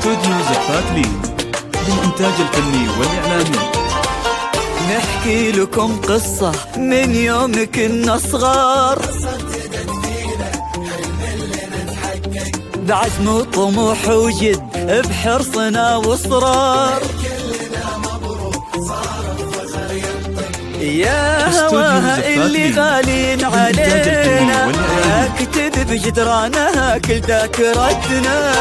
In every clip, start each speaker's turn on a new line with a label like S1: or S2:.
S1: استوديو زفات لي للإنتاج الفني والإعلامي.
S2: نحكي لكم قصة من يوم كنا صغار، بعزم وطموح وجد بحرصنا واصرار. يا هواها اللي غالين علينا، اكتب بجدرانها كل ذاكرتنا.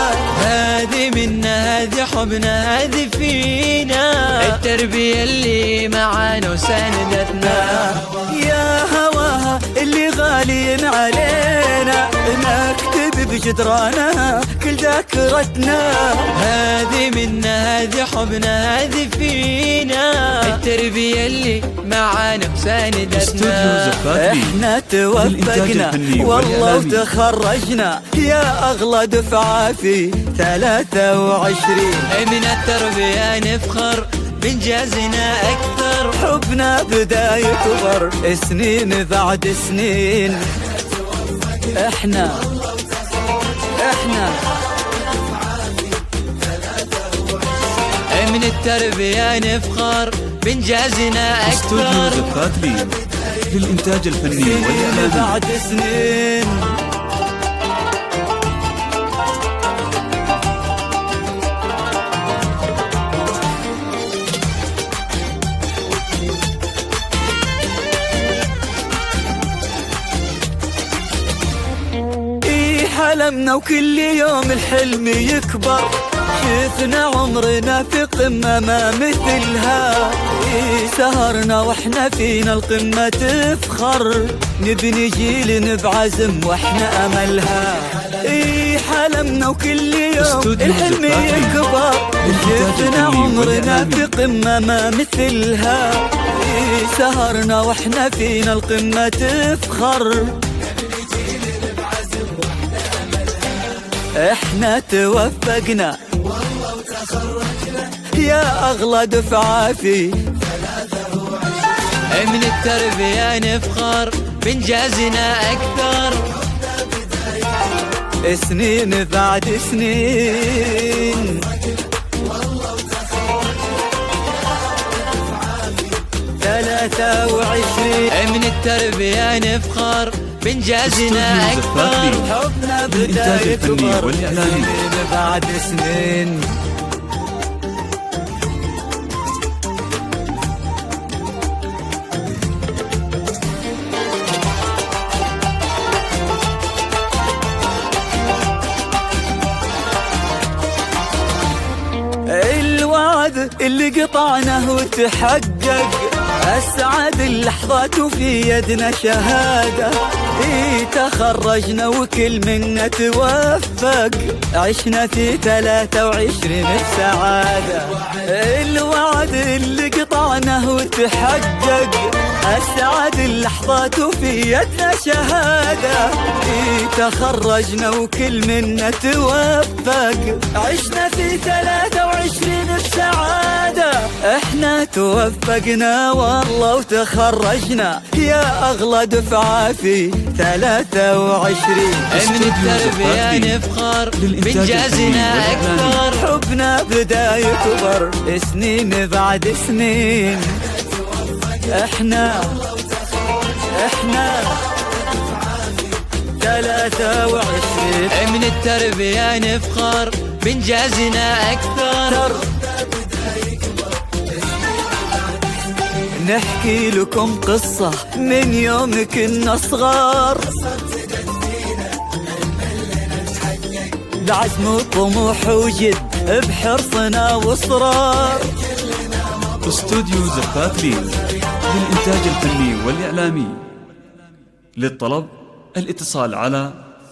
S3: هذه منا، هذه حبنا، هذه فينا، التربية اللي معانا وساندتنا.
S2: يا هواها اللي غالين علينا، نكتب بجدرانها كل ذاكرتنا.
S3: هذه منا، هذه حبنا، هذه فينا، التربية اللي معانا وساندتنا.
S2: احنا توفقنا والله وتخرجنا، يا اغلى دفعة في 23.
S3: من التربية نفخر بإنجازنا أكثر،
S2: حبنا بدا يكبر سنين بعد سنين. احنا
S3: من التربية نفخر بإنجازنا
S1: استوديو
S3: أكثر.
S1: زفات لي للإنتاج الفني
S2: سنين
S1: والإعلامي.
S2: بعد سنين. حلمنا وكل يوم الحلم يكبر، شفنا عمرنا في قمة ما مثلها. سهرنا واحنا فينا القمة تفخر، نبني جيل بعزم واحنا املها. حلمنا وكل يوم الحلم يكبر، شفنا عمرنا في قمة ما مثلها. سهرنا واحنا فينا القمة تفخر، احنا توفقنا والله وتخرجنا، يا اغلى دفعة في 23.
S3: من التربية نفخر بإنجازنا أكثر،
S2: سنين بعد سنين. 23.
S3: من التربية نفخر بإنجازنا أكثر،
S2: حبنا بدا يكبر سنين بعد سنين. الوعد اللي قطعناه وتحقق، أسعد اللحظات وفي يدنا شهادة. تخرجنا وكل منا توفق، عشنا في 23 بسعادة. الوعد اللي قطعناه وتحقق، أسعد اللحظات وفي يدنا شهادة. تخرجنا وكل منا توفق، عشنا في 23 بسعادة. احنا توفقنا والله وتخرجنا، يا اغلى دفعة في 23.
S3: من التربية نفخر بإنجازنا أكثر،
S2: حبنا بدا يكبر سنين بعد سنين. احنا 23.
S3: من التربية نفخر بإنجازنا أكثر.
S2: نحكي لكم قصة من يوم كنا صغار، بعزم وطموح وجد بحرصنا واصرار.
S1: استوديو زفات لي للإنتاج الفني والإعلامي. للطلب الاتصال على